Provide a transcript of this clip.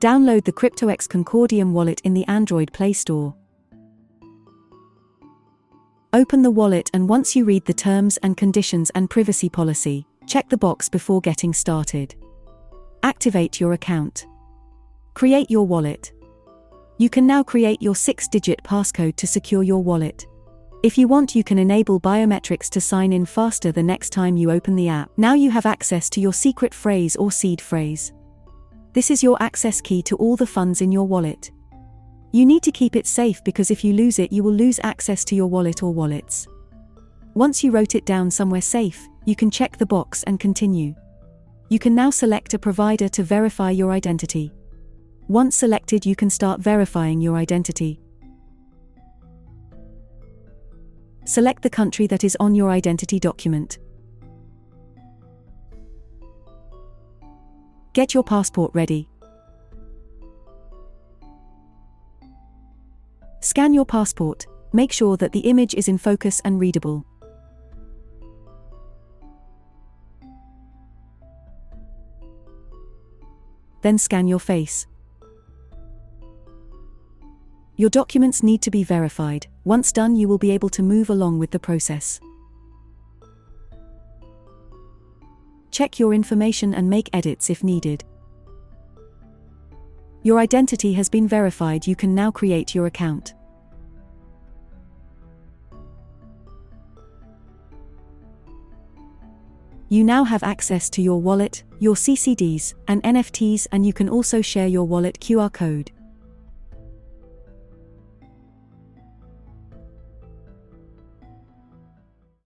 Download the CryptoX Concordium wallet in the Android Play Store. Open the wallet, and once you read the terms and conditions and privacy policy, check the box before getting started. Activate your account. Create your wallet. You can now create your 6-digit passcode to secure your wallet. If you want, you can enable biometrics to sign in faster the next time you open the app. Now you have access to your secret phrase or seed phrase. This is your access key to all the funds in your wallet. You need to keep it safe because if you lose it, you will lose access to your wallet or wallets. Once you wrote it down somewhere safe, you can check the box and continue. You can now select a provider to verify your identity. Once selected, you can start verifying your identity. Select the country that is on your identity document. Get your passport ready. Scan your passport. Make sure that the image is in focus and readable. Then scan your face. Your documents need to be verified. Once done, you will be able to move along with the process. Check your information and make edits if needed. Your identity has been verified. You can now create your account. You now have access to your wallet, your CCDs, and NFTs, and you can also share your wallet QR code.